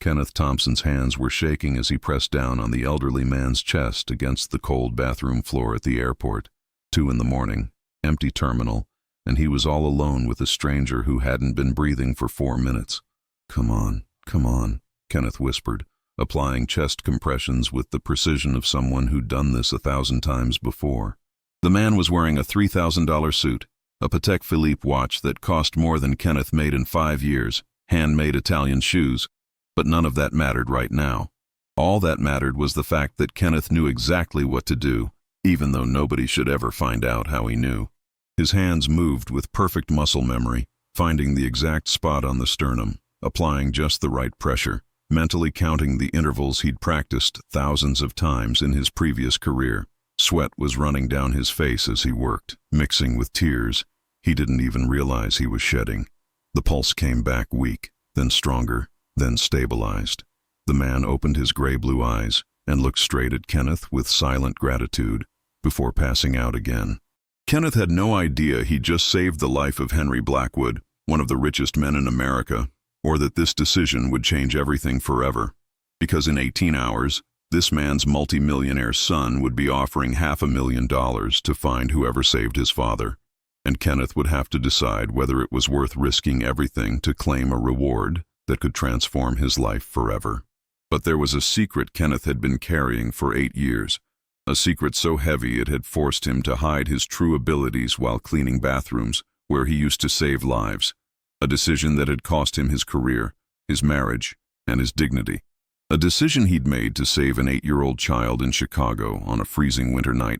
Kenneth Thompson's hands were shaking as he pressed down on the elderly man's chest against the cold bathroom floor at the airport. 2 in the morning, empty terminal, and he was all alone with a stranger who hadn't been breathing for 4 minutes. Come on, Kenneth whispered, applying chest compressions with the precision of someone who'd done this 1,000 times before. The man was wearing a $3,000 suit, a Patek Philippe watch that cost more than Kenneth made in 5 years, handmade Italian shoes. But none of that mattered right now. All that mattered was the fact that Kenneth knew exactly what to do, even though nobody should ever find out how he knew. His hands moved with perfect muscle memory, finding the exact spot on the sternum, applying just the right pressure, mentally counting the intervals he'd practiced thousands of times in his previous career. Sweat was running down his face as he worked, mixing with tears he didn't even realize he was shedding. The pulse came back weak, then stronger, then stabilized. The man opened his gray-blue eyes and looked straight at Kenneth with silent gratitude before passing out again. Kenneth had no idea he'd just saved the life of Henry Blackwood, one of the richest men in America, or that this decision would change everything forever. Because in 18 hours, this man's multimillionaire son would be offering $500,000 to find whoever saved his father, and Kenneth would have to decide whether it was worth risking everything to claim a reward that could transform his life forever. But there was a secret Kenneth had been carrying for 8 years, a secret so heavy it had forced him to hide his true abilities while cleaning bathrooms where he used to save lives, a decision that had cost him his career, his marriage, and his dignity. A decision he'd made to save an 8-year-old child in Chicago on a freezing winter night,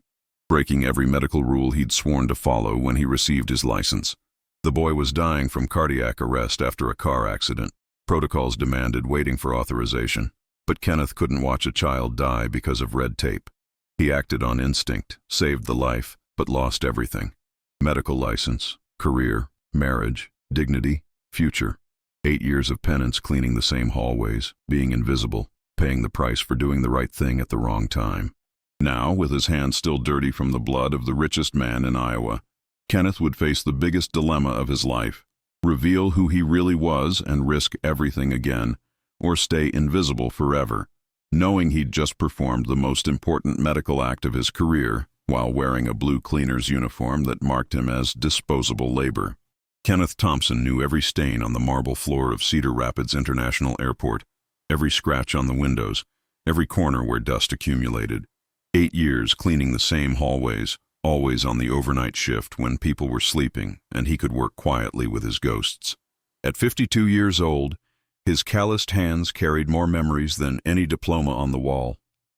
breaking every medical rule he'd sworn to follow when he received his license. The boy was dying from cardiac arrest after a car accident. Protocols demanded waiting for authorization, but Kenneth couldn't watch a child die because of red tape. He acted on instinct, saved the life, but lost everything. Medical license, career, marriage, dignity, future. 8 years of penance cleaning the same hallways, being invisible, paying the price for doing the right thing at the wrong time. Now, with his hands still dirty from the blood of the richest man in Iowa, Kenneth would face the biggest dilemma of his life: reveal who he really was and risk everything again, or stay invisible forever, knowing he'd just performed the most important medical act of his career while wearing a blue cleaner's uniform that marked him as disposable labor. Kenneth Thompson knew every stain on the marble floor of Cedar Rapids International Airport, every scratch on the windows, every corner where dust accumulated. 8 years cleaning the same hallways, always on the overnight shift when people were sleeping and he could work quietly with his ghosts. At 52 years old, his calloused hands carried more memories than any diploma on the wall.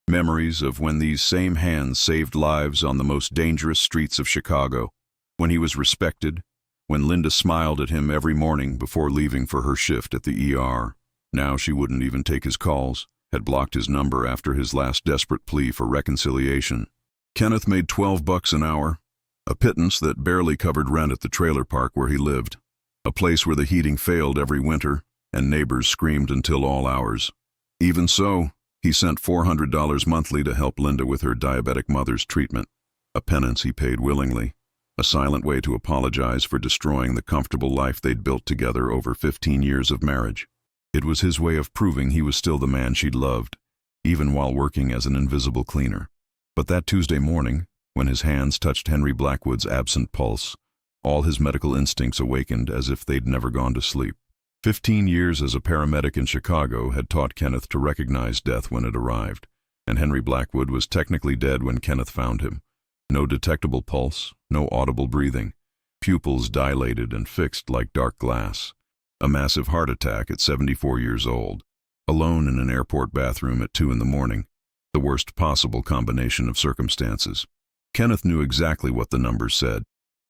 Memories of when these same hands saved lives on the most dangerous streets of Chicago, when he was respected, when Linda smiled at him every morning before leaving for her shift at the ER. Now she wouldn't even take his calls, had blocked his number after his last desperate plea for reconciliation. Kenneth made $12 an hour, a pittance that barely covered rent at the trailer park where he lived, a place where the heating failed every winter and neighbors screamed until all hours. Even so, he sent $400 monthly to help Linda with her diabetic mother's treatment, a penance he paid willingly, a silent way to apologize for destroying the comfortable life they'd built together over 15 years of marriage. It was his way of proving he was still the man she'd loved, even while working as an invisible cleaner. But that Tuesday morning, when his hands touched Henry Blackwood's absent pulse, all his medical instincts awakened as if they'd never gone to sleep. 15 years as a paramedic in Chicago had taught Kenneth to recognize death when it arrived, and Henry Blackwood was technically dead when Kenneth found him. No detectable pulse, no audible breathing, pupils dilated and fixed like dark glass. A massive heart attack at 74 years old, alone in an airport bathroom at 2 in the morning, the worst possible combination of circumstances. Kenneth knew exactly what the numbers said.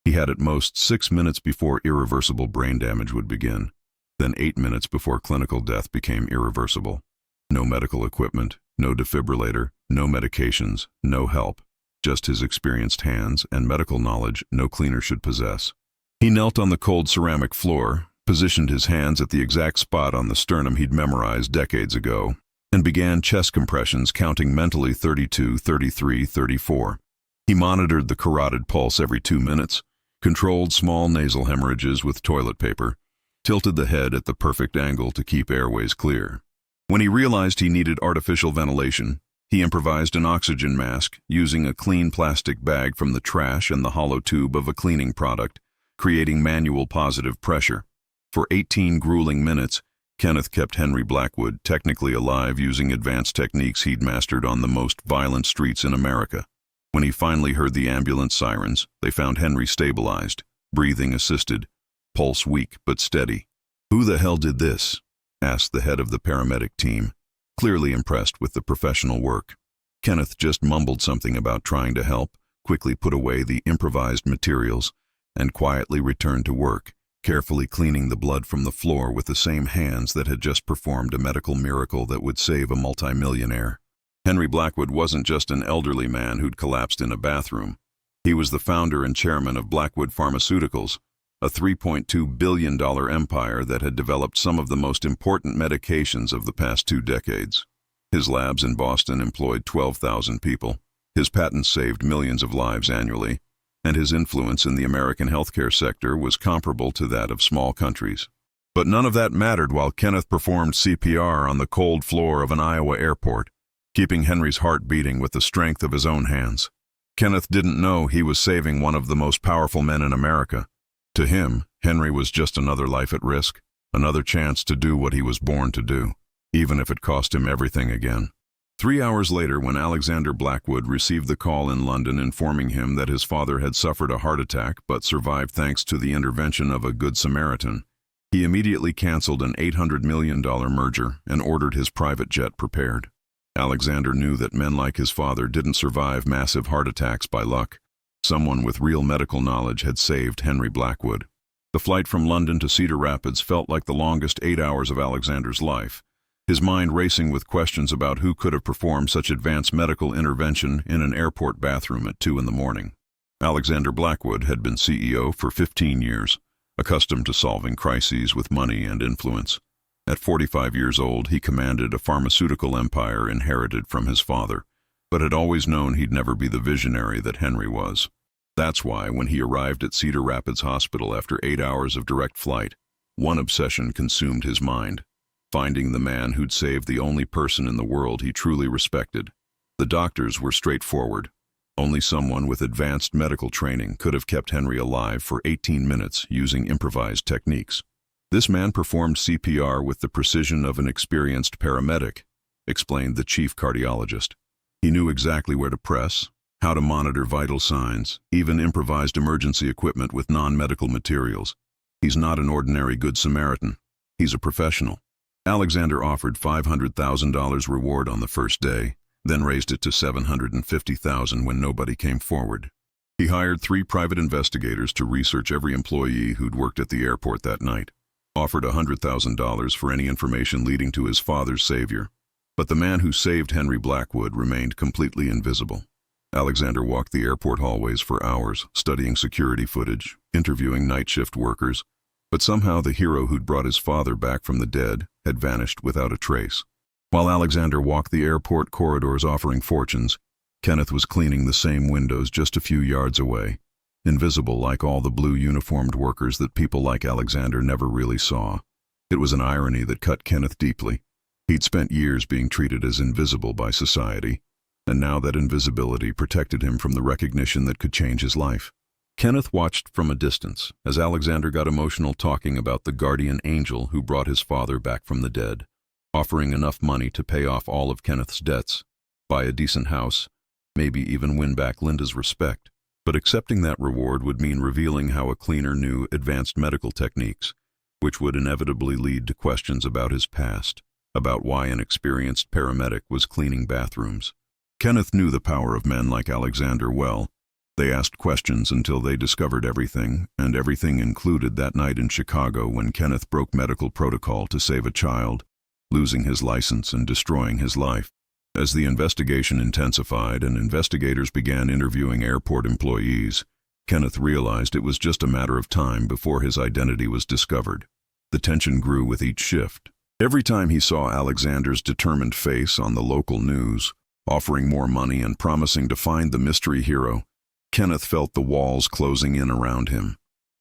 He had at most 6 minutes before irreversible brain damage would begin, then 8 minutes before clinical death became irreversible. No medical equipment, no defibrillator, no medications, no help, just his experienced hands and medical knowledge no cleaner should possess. He knelt on the cold ceramic floor, positioned his hands at the exact spot on the sternum he'd memorized decades ago, and began chest compressions counting mentally 32, 33, 34. He monitored the carotid pulse every 2 minutes, controlled small nasal hemorrhages with toilet paper, tilted the head at the perfect angle to keep airways clear. When he realized he needed artificial ventilation, he improvised an oxygen mask using a clean plastic bag from the trash and the hollow tube of a cleaning product, creating manual positive pressure. For 18 grueling minutes, Kenneth kept Henry Blackwood technically alive using advanced techniques he'd mastered on the most violent streets in America. When he finally heard the ambulance sirens, they found Henry stabilized, breathing assisted, pulse weak but steady. "Who the hell did this?" asked the head of the paramedic team, clearly impressed with the professional work. Kenneth just mumbled something about trying to help, quickly put away the improvised materials, and quietly returned to work, carefully cleaning the blood from the floor with the same hands that had just performed a medical miracle that would save a multimillionaire. Henry Blackwood wasn't just an elderly man who'd collapsed in a bathroom. He was the founder and chairman of Blackwood Pharmaceuticals, a $3.2 billion empire that had developed some of the most important medications of the past 2 decades. His labs in Boston employed 12,000 people. His patents saved millions of lives annually, and his influence in the American healthcare sector was comparable to that of small countries. But none of that mattered while Kenneth performed CPR on the cold floor of an Iowa airport, keeping Henry's heart beating with the strength of his own hands. Kenneth didn't know he was saving one of the most powerful men in America. To him, Henry was just another life at risk, another chance to do what he was born to do, even if it cost him everything again. 3 hours later, when Alexander Blackwood received the call in London informing him that his father had suffered a heart attack but survived thanks to the intervention of a Good Samaritan, he immediately canceled an $800 million merger and ordered his private jet prepared. Alexander knew that men like his father didn't survive massive heart attacks by luck. Someone with real medical knowledge had saved Henry Blackwood. The flight from London to Cedar Rapids felt like the longest 8 hours of Alexander's life, his mind racing with questions about who could have performed such advanced medical intervention in an airport bathroom at 2 in the morning. Alexander Blackwood had been CEO for 15 years, accustomed to solving crises with money and influence. At 45 years old, he commanded a pharmaceutical empire inherited from his father, but had always known he'd never be the visionary that Henry was. That's why, when he arrived at Cedar Rapids Hospital after 8 hours of direct flight, one obsession consumed his mind: finding the man who'd saved the only person in the world he truly respected. The doctors were straightforward. Only someone with advanced medical training could have kept Henry alive for 18 minutes using improvised techniques. This man performed CPR with the precision of an experienced paramedic, explained the chief cardiologist. He knew exactly where to press, how to monitor vital signs, even improvised emergency equipment with non-medical materials. He's not an ordinary Good Samaritan. He's a professional. Alexander offered $500,000 reward on the first day, then raised it to $750,000 when nobody came forward. He hired 3 private investigators to research every employee who'd worked at the airport that night, offered $100,000 for any information leading to his father's savior. But the man who saved Henry Blackwood remained completely invisible. Alexander walked the airport hallways for hours, studying security footage, interviewing night shift workers, but somehow the hero who'd brought his father back from the dead had vanished without a trace. While Alexander walked the airport corridors offering fortunes, Kenneth was cleaning the same windows just a few yards away, invisible like all the blue uniformed workers that people like Alexander never really saw. It was an irony that cut Kenneth deeply. He'd spent years being treated as invisible by society, and now that invisibility protected him from the recognition that could change his life. Kenneth watched from a distance as Alexander got emotional talking about the guardian angel who brought his father back from the dead, offering enough money to pay off all of Kenneth's debts, buy a decent house, maybe even win back Linda's respect. But accepting that reward would mean revealing how a cleaner knew advanced medical techniques, which would inevitably lead to questions about his past, about why an experienced paramedic was cleaning bathrooms. Kenneth knew the power of men like Alexander well. They asked questions until they discovered everything, and everything included that night in Chicago when Kenneth broke medical protocol to save a child, losing his license and destroying his life. As the investigation intensified and investigators began interviewing airport employees, Kenneth realized it was just a matter of time before his identity was discovered. The tension grew with each shift. Every time he saw Alexander's determined face on the local news, offering more money and promising to find the mystery hero, Kenneth felt the walls closing in around him.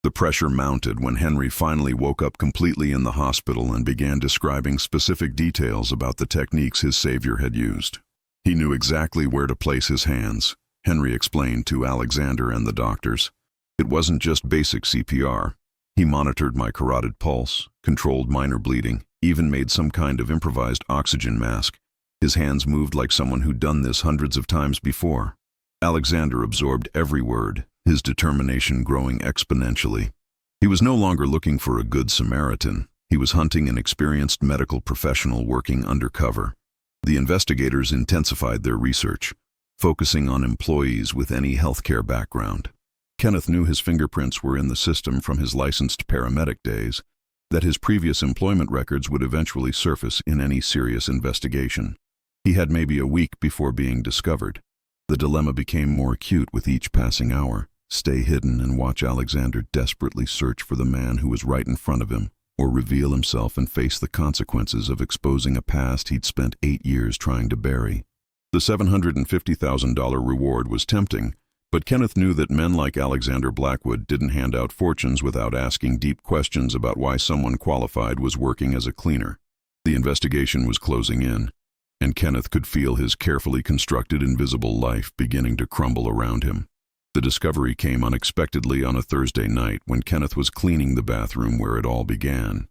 The pressure mounted when Henry finally woke up completely in the hospital and began describing specific details about the techniques his savior had used. He knew exactly where to place his hands, Henry explained to Alexander and the doctors. It wasn't just basic CPR. He monitored my carotid pulse, controlled minor bleeding, even made some kind of improvised oxygen mask. His hands moved like someone who'd done this hundreds of times before. Alexander absorbed every word, his determination growing exponentially. He was no longer looking for a good Samaritan. He was hunting an experienced medical professional working undercover. The investigators intensified their research, focusing on employees with any healthcare background. Kenneth knew his fingerprints were in the system from his licensed paramedic days, that his previous employment records would eventually surface in any serious investigation. He had maybe a week before being discovered. The dilemma became more acute with each passing hour. Stay hidden and watch Alexander desperately search for the man who was right in front of him, or reveal himself and face the consequences of exposing a past he'd spent 8 years trying to bury. The $750,000 reward was tempting, but Kenneth knew that men like Alexander Blackwood didn't hand out fortunes without asking deep questions about why someone qualified was working as a cleaner. The investigation was closing in, and Kenneth could feel his carefully constructed invisible life beginning to crumble around him. The discovery came unexpectedly on a Thursday night when Kenneth was cleaning the bathroom where it all began.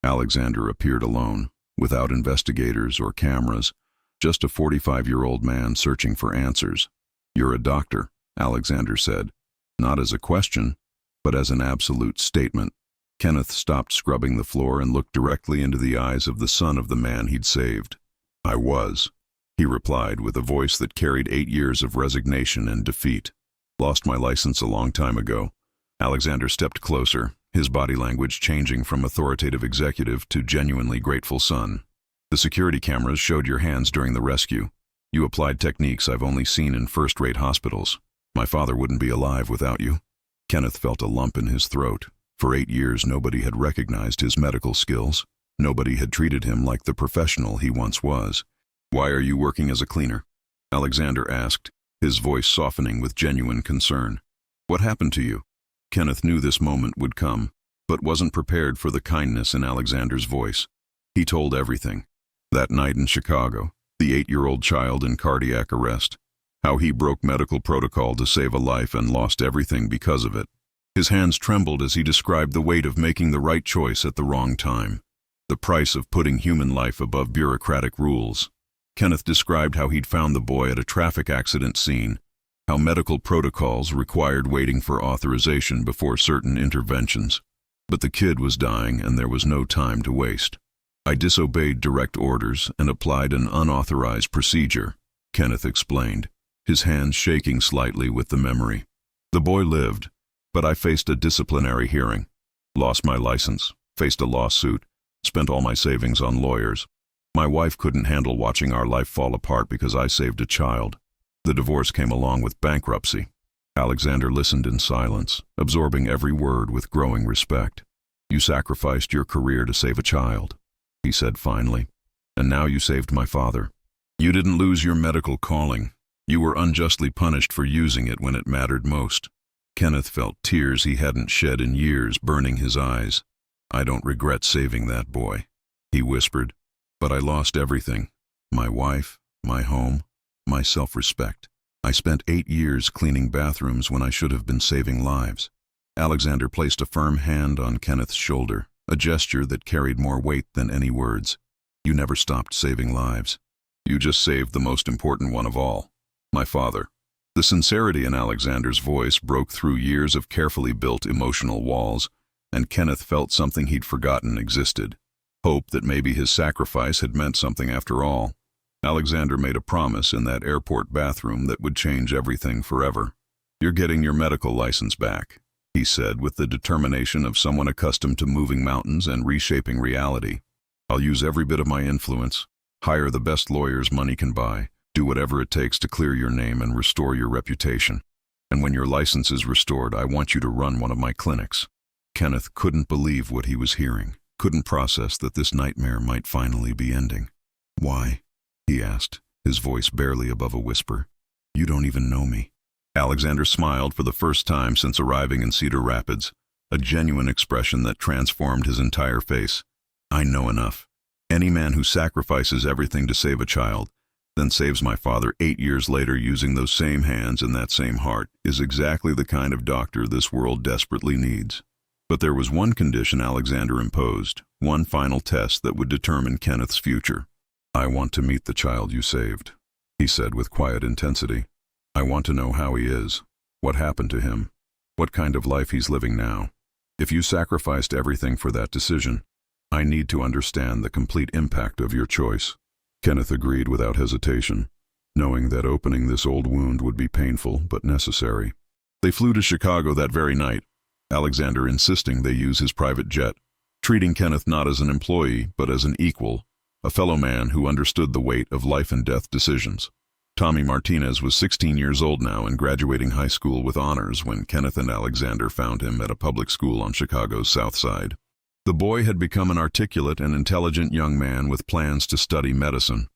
Alexander appeared alone, without investigators or cameras, just a 45-year-old man searching for answers. "You're a doctor," Alexander said, not as a question, but as an absolute statement. Kenneth stopped scrubbing the floor and looked directly into the eyes of the son of the man he'd saved. "I was," he replied with a voice that carried 8 years of resignation and defeat. "Lost my license a long time ago." Alexander stepped closer, his body language changing from authoritative executive to genuinely grateful son. "The security cameras showed your hands during the rescue. You applied techniques I've only seen in first-rate hospitals. My father wouldn't be alive without you." Kenneth felt a lump in his throat. For 8 years, nobody had recognized his medical skills. Nobody had treated him like the professional he once was. "Why are you working as a cleaner?" Alexander asked, his voice softening with genuine concern. "What happened to you?" Kenneth knew this moment would come, but wasn't prepared for the kindness in Alexander's voice. He told everything. That night in Chicago, the 8-year-old child in cardiac arrest, how he broke medical protocol to save a life and lost everything because of it. His hands trembled as he described the weight of making the right choice at the wrong time, the price of putting human life above bureaucratic rules. Kenneth described how he'd found the boy at a traffic accident scene, how medical protocols required waiting for authorization before certain interventions. But the kid was dying and there was no time to waste. "I disobeyed direct orders and applied an unauthorized procedure," Kenneth explained, his hands shaking slightly with the memory. "The boy lived, but I faced a disciplinary hearing. Lost my license, faced a lawsuit, spent all my savings on lawyers. My wife couldn't handle watching our life fall apart because I saved a child. The divorce came along with bankruptcy." Alexander listened in silence, absorbing every word with growing respect. "You sacrificed your career to save a child," he said finally, "and now you saved my father. You didn't lose your medical calling. You were unjustly punished for using it when it mattered most." Kenneth felt tears he hadn't shed in years burning his eyes. "I don't regret saving that boy," he whispered. "But I lost everything. My wife, my home, my self-respect. I spent 8 years cleaning bathrooms when I should have been saving lives." Alexander placed a firm hand on Kenneth's shoulder, a gesture that carried more weight than any words. "You never stopped saving lives. You just saved the most important one of all, my father." The sincerity in Alexander's voice broke through years of carefully built emotional walls, and Kenneth felt something he'd forgotten existed. Hope that maybe his sacrifice had meant something after all. Alexander made a promise in that airport bathroom that would change everything forever. "You're getting your medical license back," he said with the determination of someone accustomed to moving mountains and reshaping reality. "I'll use every bit of my influence, hire the best lawyers money can buy, do whatever it takes to clear your name and restore your reputation. And when your license is restored, I want you to run one of my clinics." Kenneth couldn't believe what he was hearing. Couldn't process that this nightmare might finally be ending. "Why?" he asked, his voice barely above a whisper. "You don't even know me." Alexander smiled for the first time since arriving in Cedar Rapids. a genuine expression that transformed his entire face. "I know enough. Any man who sacrifices everything to save a child, then saves my father 8 years later using those same hands and that same heart, is exactly the kind of doctor this world desperately needs." But there was one condition Alexander imposed, one final test that would determine Kenneth's future. "I want to meet the child you saved," he said with quiet intensity. "I want to know how he is, what happened to him, what kind of life he's living now. If you sacrificed everything for that decision, I need to understand the complete impact of your choice." Kenneth agreed without hesitation, knowing that opening this old wound would be painful but necessary. They flew to Chicago that very night, Alexander insisting they use his private jet, treating Kenneth not as an employee but as an equal, a fellow man who understood the weight of life and death decisions. Tommy Martinez was 16 years old now and graduating high school with honors when Kenneth and Alexander found him at a public school on Chicago's South Side. The boy had become an articulate and intelligent young man with plans to study medicine,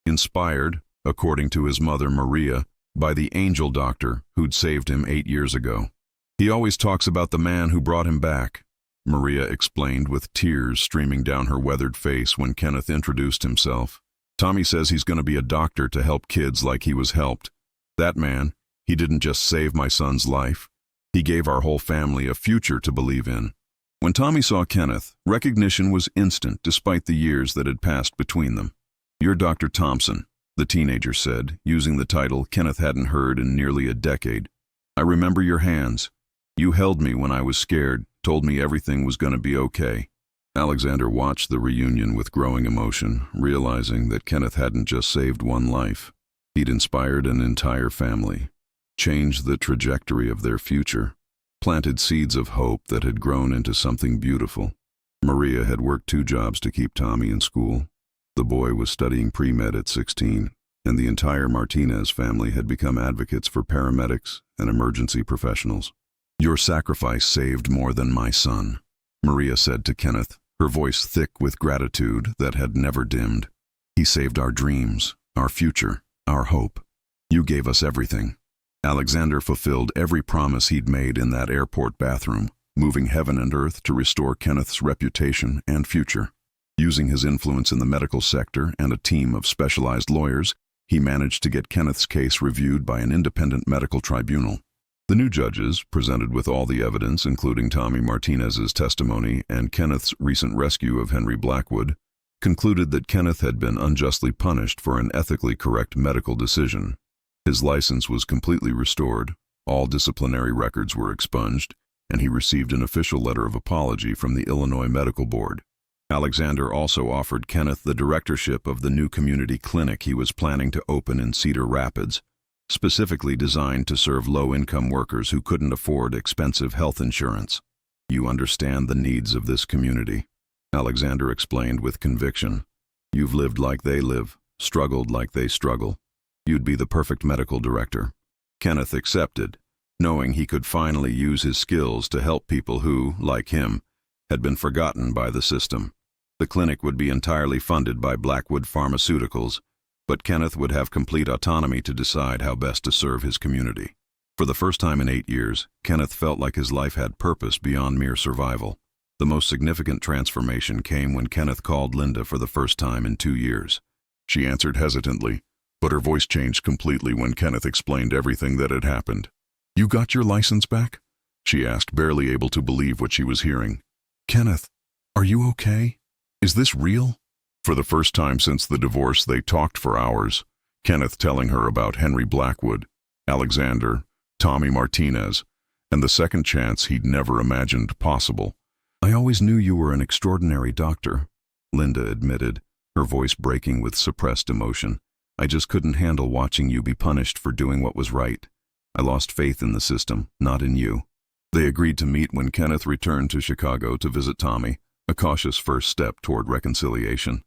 inspired, according to his mother Maria, by the angel doctor who'd saved him 8 years ago. "He always talks about the man who brought him back," Maria explained with tears streaming down her weathered face when Kenneth introduced himself. "Tommy says he's going to be a doctor to help kids like he was helped. That man, he didn't just save my son's life, he gave our whole family a future to believe in." When Tommy saw Kenneth, recognition was instant despite the years that had passed between them. "You're Dr. Thompson," the teenager said, using the title Kenneth hadn't heard in nearly a decade. "I remember your hands. You held me when I was scared, told me everything was going to be okay." Alexander watched the reunion with growing emotion, realizing that Kenneth hadn't just saved one life. He'd inspired an entire family, changed the trajectory of their future, planted seeds of hope that had grown into something beautiful. Maria had worked 2 jobs to keep Tommy in school. The boy was studying pre-med at 16, and the entire Martinez family had become advocates for paramedics and emergency professionals. "Your sacrifice saved more than my son," Maria said to Kenneth, her voice thick with gratitude that had never dimmed. "He saved our dreams, our future, our hope. You gave us everything." Alexander fulfilled every promise he'd made in that airport bathroom, moving heaven and earth to restore Kenneth's reputation and future. Using his influence in the medical sector and a team of specialized lawyers, he managed to get Kenneth's case reviewed by an independent medical tribunal. The new judges, presented with all the evidence, including Tommy Martinez's testimony and Kenneth's recent rescue of Henry Blackwood, concluded that Kenneth had been unjustly punished for an ethically correct medical decision. His license was completely restored, all disciplinary records were expunged, and he received an official letter of apology from the Illinois Medical Board. Alexander also offered Kenneth the directorship of the new community clinic he was planning to open in Cedar Rapids, specifically designed to serve low-income workers who couldn't afford expensive health insurance. "You understand the needs of this community," Alexander explained with conviction. "You've lived like they live, struggled like they struggle. You'd be the perfect medical director." Kenneth accepted, knowing he could finally use his skills to help people who, like him, had been forgotten by the system. The clinic would be entirely funded by Blackwood Pharmaceuticals, but Kenneth would have complete autonomy to decide how best to serve his community. For the first time in 8 years, Kenneth felt like his life had purpose beyond mere survival. The most significant transformation came when Kenneth called Linda for the first time in 2 years. She answered hesitantly, but her voice changed completely when Kenneth explained everything that had happened. "You got your license back?" she asked, barely able to believe what she was hearing. "Kenneth, are you okay? Is this real?" For the first time since the divorce, they talked for hours, Kenneth telling her about Henry Blackwood, Alexander, Tommy Martinez, and the second chance he'd never imagined possible. "I always knew you were an extraordinary doctor," Linda admitted, her voice breaking with suppressed emotion. "I just couldn't handle watching you be punished for doing what was right. I lost faith in the system, not in you." They agreed to meet when Kenneth returned to Chicago to visit Tommy, a cautious first step toward reconciliation.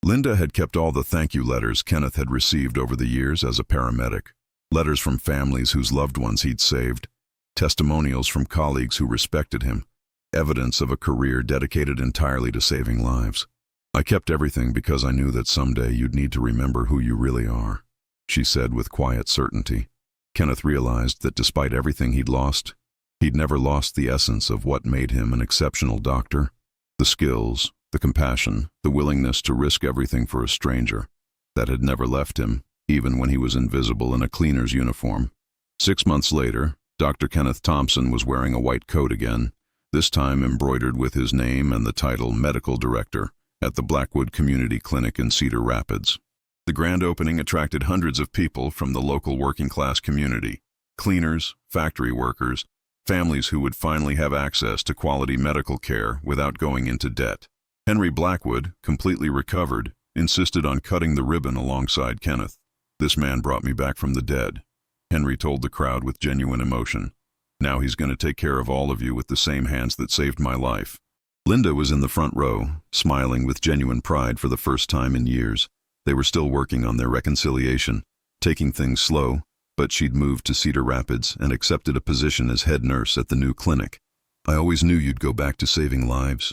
Linda had kept all the thank you letters Kenneth had received over the years as a paramedic, letters from families whose loved ones he'd saved, testimonials from colleagues who respected him, evidence of a career dedicated entirely to saving lives. "I kept everything because I knew that someday you'd need to remember who you really are," she said with quiet certainty. Kenneth realized that despite everything he'd lost, He'd never lost the essence of what made him an exceptional doctor. The skills, the compassion, the willingness to risk everything for a stranger. That had never left him, even when he was invisible in a cleaner's uniform. 6 months later, Dr. Kenneth Thompson was wearing a white coat again, this time embroidered with his name and the title Medical Director at the Blackwood Community Clinic in Cedar Rapids. The grand opening attracted hundreds of people from the local working-class community, cleaners, factory workers, families who would finally have access to quality medical care without going into debt. Henry Blackwood, completely recovered, insisted on cutting the ribbon alongside Kenneth. "This man brought me back from the dead," Henry told the crowd with genuine emotion. "Now he's going to take care of all of you with the same hands that saved my life." Linda was in the front row, smiling with genuine pride for the first time in years. They were still working on their reconciliation, taking things slow, but she'd moved to Cedar Rapids and accepted a position as head nurse at the new clinic. "I always knew you'd go back to saving lives,"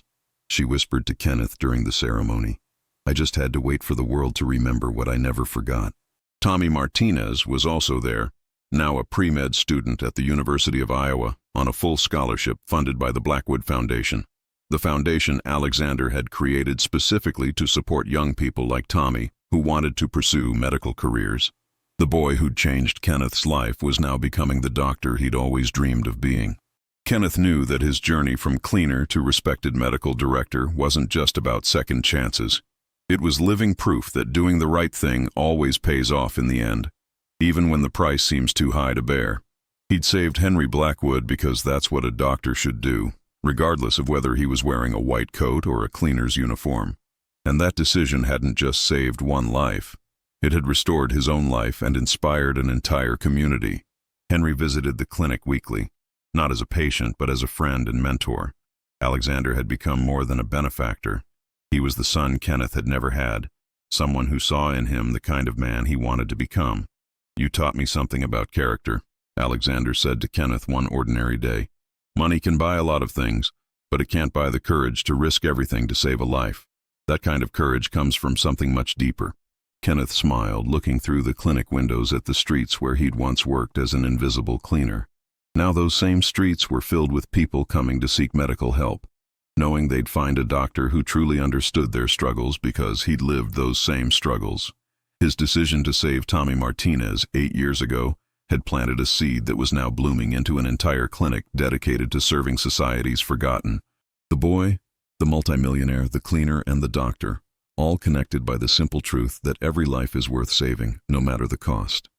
she whispered to Kenneth during the ceremony. "I just had to wait for the world to remember what I never forgot." Tommy Martinez was also there, now a pre-med student at the University of Iowa on a full scholarship funded by the Blackwood Foundation. The foundation Alexander had created specifically to support young people like Tommy who wanted to pursue medical careers. The boy who'd changed Kenneth's life was now becoming the doctor he'd always dreamed of being. Kenneth knew that his journey from cleaner to respected medical director wasn't just about second chances. It was living proof that doing the right thing always pays off in the end, even when the price seems too high to bear. He'd saved Henry Blackwood because that's what a doctor should do, regardless of whether he was wearing a white coat or a cleaner's uniform. And that decision hadn't just saved one life. It had restored his own life and inspired an entire community. Henry visited the clinic weekly, not as a patient but as a friend and mentor. Alexander had become more than a benefactor. He was the son Kenneth had never had, someone who saw in him the kind of man he wanted to become. "You taught me something about character," Alexander said to Kenneth one ordinary day. "Money can buy a lot of things, but it can't buy the courage to risk everything to save a life. That kind of courage comes from something much deeper." Kenneth smiled, looking through the clinic windows at the streets where he'd once worked as an invisible cleaner. Now those same streets were filled with people coming to seek medical help, knowing they'd find a doctor who truly understood their struggles because he'd lived those same struggles. His decision to save Tommy Martinez 8 years ago had planted a seed that was now blooming into an entire clinic dedicated to serving society's forgotten. The boy, the multimillionaire, the cleaner, and the doctor, all connected by the simple truth that every life is worth saving, no matter the cost.